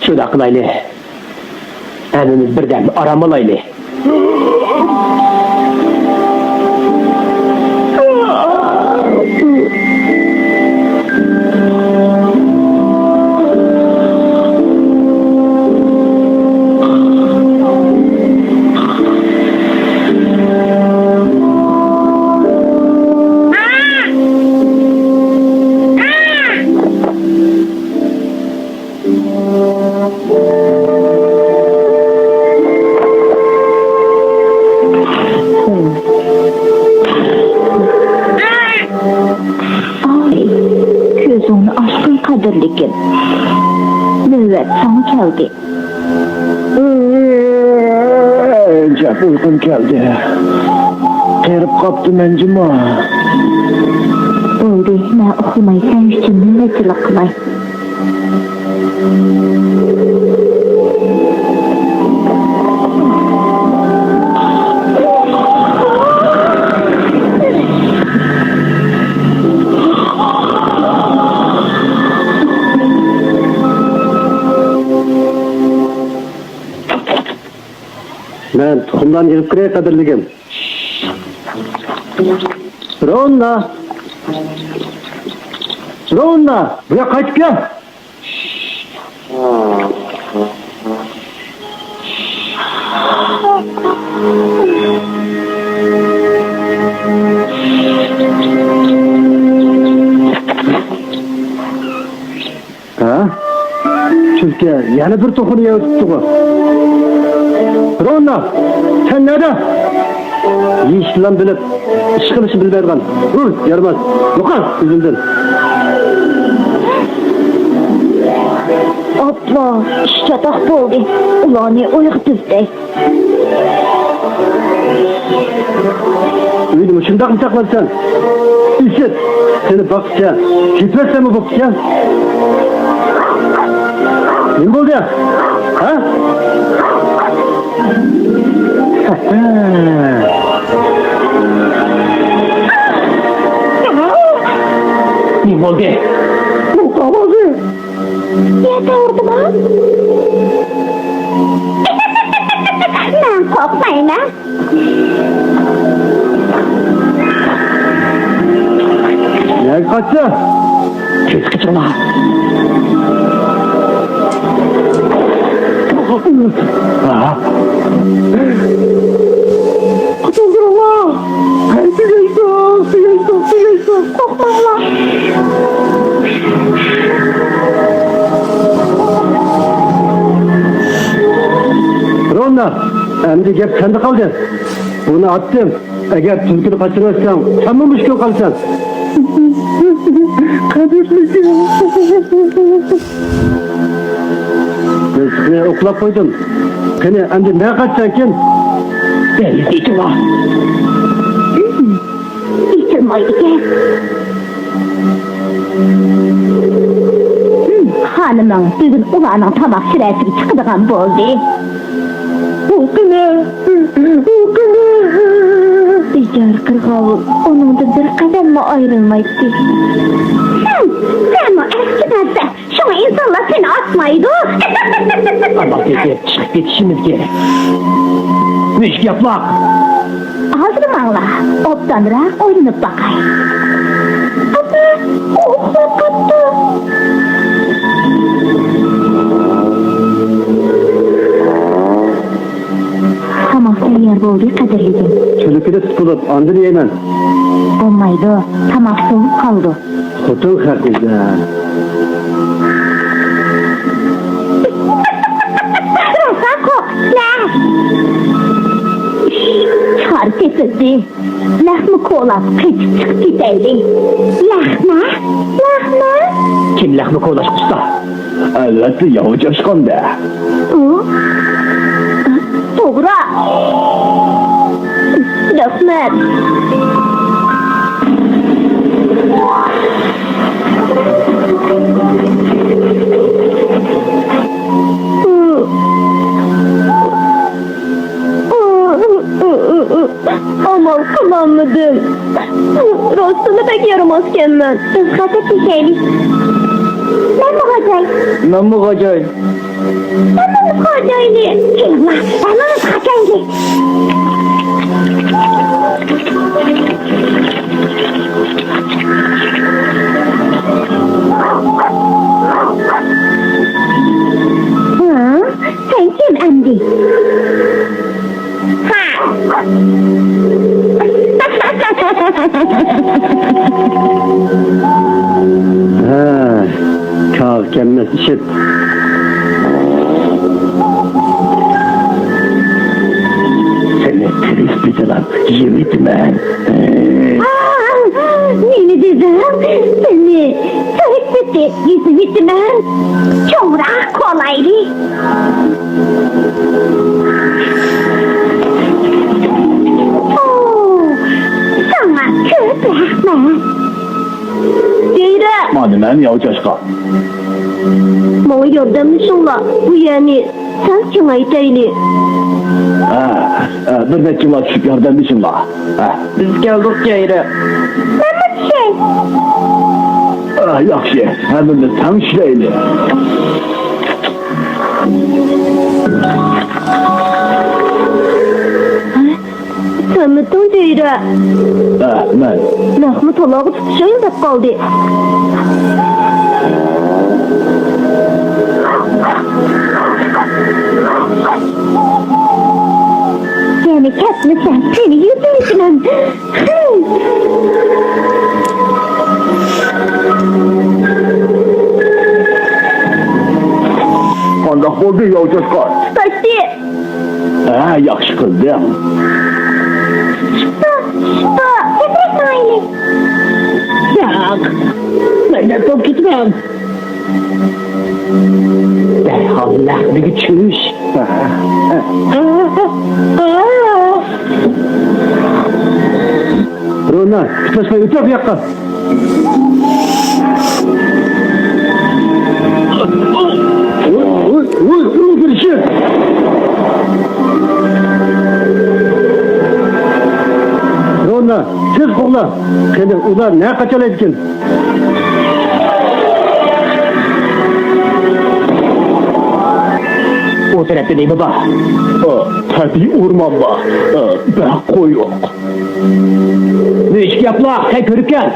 Şöyle kılaylı. Hemimiz birden aramalaylı. Gözünü aşkın kadirlikin. Nöbet sana geldi. Çok uykum geldi. Kırıp kaptım encima. Öyle ne okumayı sen için ne kılay. Ben tohumdan girip kireye kadirligim. Ronna! Ronna! Buraya kaçıp gel! Ha? Çünkü yani bir tohunu yiyip tuttu. Ronna! Sen nerede? Yiyişinden bilip, iş kılışı bilberden. Dur, yarmaz. Yokan, üzüldün. Abla, işte tak oldu. Ulanı uyuk düzde. Öyledim, şundak mı sakladın sen? İşit, seni bakacağım. Gitmezsen mi bakacağım? Ne oldu ya? Ha? Ne oldu? Bu kavazı. Niye doğurdu lan? Ben korkmayın ha. Ne kaçtı? Kes kaçırma. Aha. Kurtuldur Allah. Sigaysa. Korkma Allah. Ronna, endi gep sende kaldı. Bunu attım. Eğer tülkünü kaçırırsan, sen mi müşkül kalsan? Kadirlikim. Ben seni okula koydum. Seni endi ne kaçacaksın kim? Ben izleyeceğim ha. İçilmaydı ki. Hanımın bugün ulanın tabak süresi çıkıdığın boldu. Okula. Dicar kırgavul, onun da bir kadem mi ayrılmaydı? Sen o eskiden de şuna insanlar seni atmaydı. Allah dedi, çık git işimiz gerek. Müşk yapmak. Hazırım Allah, optanıra oynanıp bakay. Abi, o okula kattı. Tamam, sen yer boldu kadirligim. Çölüküde tutulup andın yemen. Olmaydı, tamam soğuk kaldı. Kutun hakkında. Rosako, ne? Çar kesildi. Lahmı kolap kaçıp çık gideydi. Lahma? Kim lahmı kollaş usta? Elbette yavuca çıkanda. O? Doğru. Rahmet. Aman kullanmadım. Rostunu pek yaramazken ben. Dikkat et bir şeylik. Ben bakacağım. Ben mi kaçayım? Ben bakacağım. Eyvallah. Ben bakacağım. Ha, sen kim Andy? Ha. Ha, kalk gelmez işit. Seni trist bir lan, yemin ben. Yeni dizem, seni sarıklısı yüzümü ben. Çok kolaydı. Sana köpekme. Dira, 妈的男鸟就是个， 冇有的了，不然你想起来这里。 bir neçe yıllar çık yardımcısın la. Biz geldik Ceyre. Mehmet şey, Yaxşı, hemen de tam işleyli. tanıdın Dira. Ben. Rahmet Allah'ı tutuşayım da kaldı. Seni kesmesen seni yüzüne. Qandaq oldu yolcuşlar. Pasti. Yaxşı qıldım. Getirek aile. Yok, ben de top gitmem. Derhal lahmini çüş. Rona, gitmesine öte bir yakka. Uy, girişi. Rona, siz kolla. Kendi ulan ne kaçalı etkin? O tarafta değil baba. Tabii orman var. Ben koy yok. Ne iş yap la? Hey körük gel.